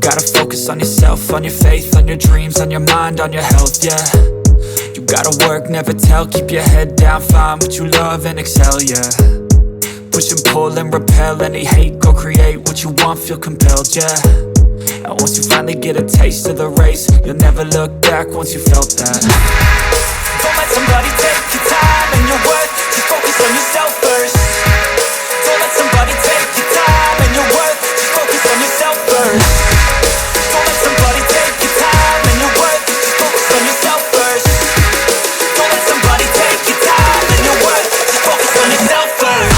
gotta focus on yourself, on your faith, on your dreams, on your mind, on your health, yeah. You gotta work, never tell, keep your head down, find what you love and excel, yeah. Push and pull and repel any hate, go create what you want, feel compelled, yeah. And once you finally get a taste of the race, you'll never look back once you felt that. Don't let somebody take your time and your worth, just focus on yourself first. Don't let somebody take your time and your worth, just focus on yourself first. Don't let somebody take your time and your worth, just focus on yourself first. Don't let somebody take your time and your worth, just focus on yourself first.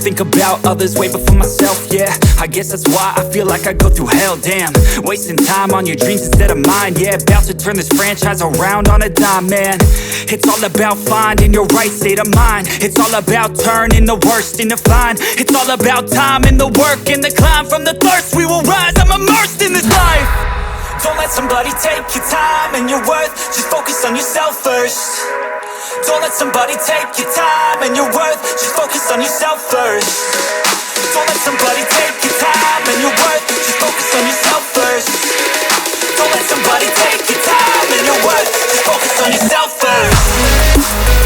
Think about others way before myself, yeah. I guess that's why I feel like I go through hell, damn. Wasting time on your dreams instead of mine, yeah. About to turn this franchise around on a dime, man. It's all about finding your right state of mind. It's all about turning the worst into fine. It's all about time and the work and the climb. From the thirst we will rise, I'm immersed in this life. Don't let somebody take your time and your worth, just focus on yourself first. Don't let somebody take your time and your worth, just focus on yourself first. Don't let somebody take your time and your worth, just focus on yourself first. Don't let somebody take your time and your worth, just focus on yourself first.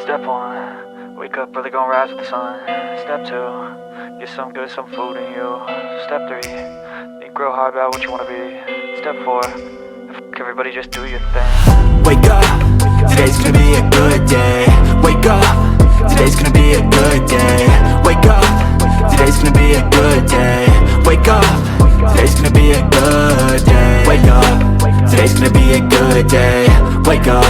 Step 1, wake up early, gonna rise with the sun. Step 2, get some good, some food in you. Step 3, think real hard about what you wanna be. Step 4, fuck everybody, just do your thing. Wake up, today's gonna be a good day. Wake up, today's gonna be a good day. Wake up, today's gonna be a good day. Wake up, today's gonna be a good day. Wake up, today's gonna be a good day. Wake up,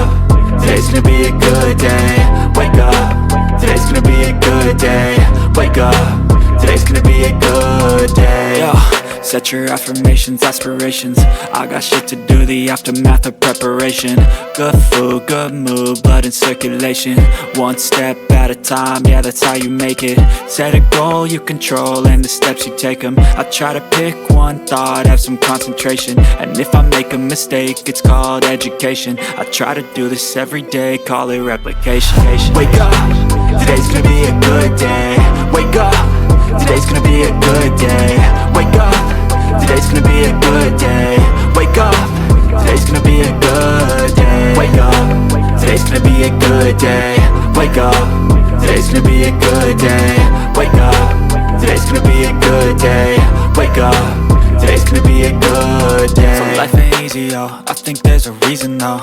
today's gonna be a good day. Wake up, today's gonna be a good day. Wake up, today's gonna be a good day. Yo, set your affirmations, aspirations. I got shit to do, the aftermath of preparation. Good food, good mood, blood in circulation. One step at a time, yeah, that's how you make it. Set a goal you control and the steps you take them. I try to pick one thought, have some concentration. And if I make a mistake, it's called education. I try to do this every day, call it replication. Wake up, today's gonna be a good day. Wake up, today's gonna be a good day. Wake up, today's gonna be a good day. Wake up, today's gonna be a good day. Wake up, today's gonna be a good day. Wake up, today's gonna be a good day. Wake up, today's gonna be a good day. Wake up, today's gonna be a good day. So life ain't easy, yo, I think there's a reason though.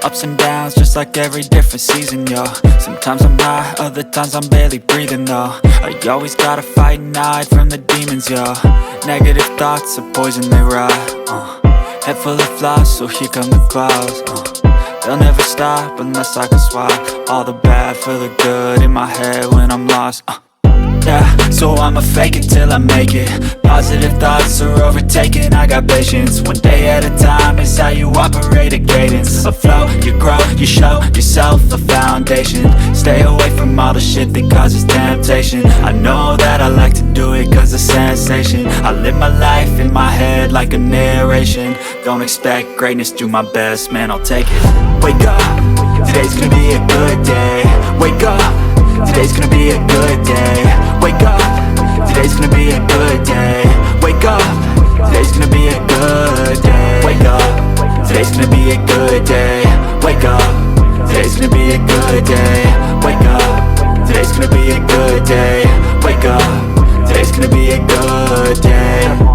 Ups and downs, just like every different season, yo. Sometimes I'm high, other times I'm barely breathing, though. I always gotta fight and hide from the demons, yo. Negative thoughts are poison, they rot. Head full of flies, so here come the clouds. They'll never stop unless I can swap all the bad for the good in my head when I'm lost. Yeah, so I'ma fake it till I make it. Positive thoughts are overtaken, I got patience. One day at a time is how you operate a cadence. A flow, you grow, you show yourself a foundation. Stay away from all the shit that causes temptation. I know that I like to do it cause it's sensation. I live my life in my head like a narration. Don't expect greatness, do my best, man, I'll take it. Wake up, today's gonna be a good day. Wake up, today's gonna be a good day. Wake up, today's gonna be a good day. Wake up, today's gonna be a good day. Wake up, today's gonna be a good day. Wake up, today's gonna be a good day. Wake up, today's gonna be a good day. Wake up, today's gonna be a good day.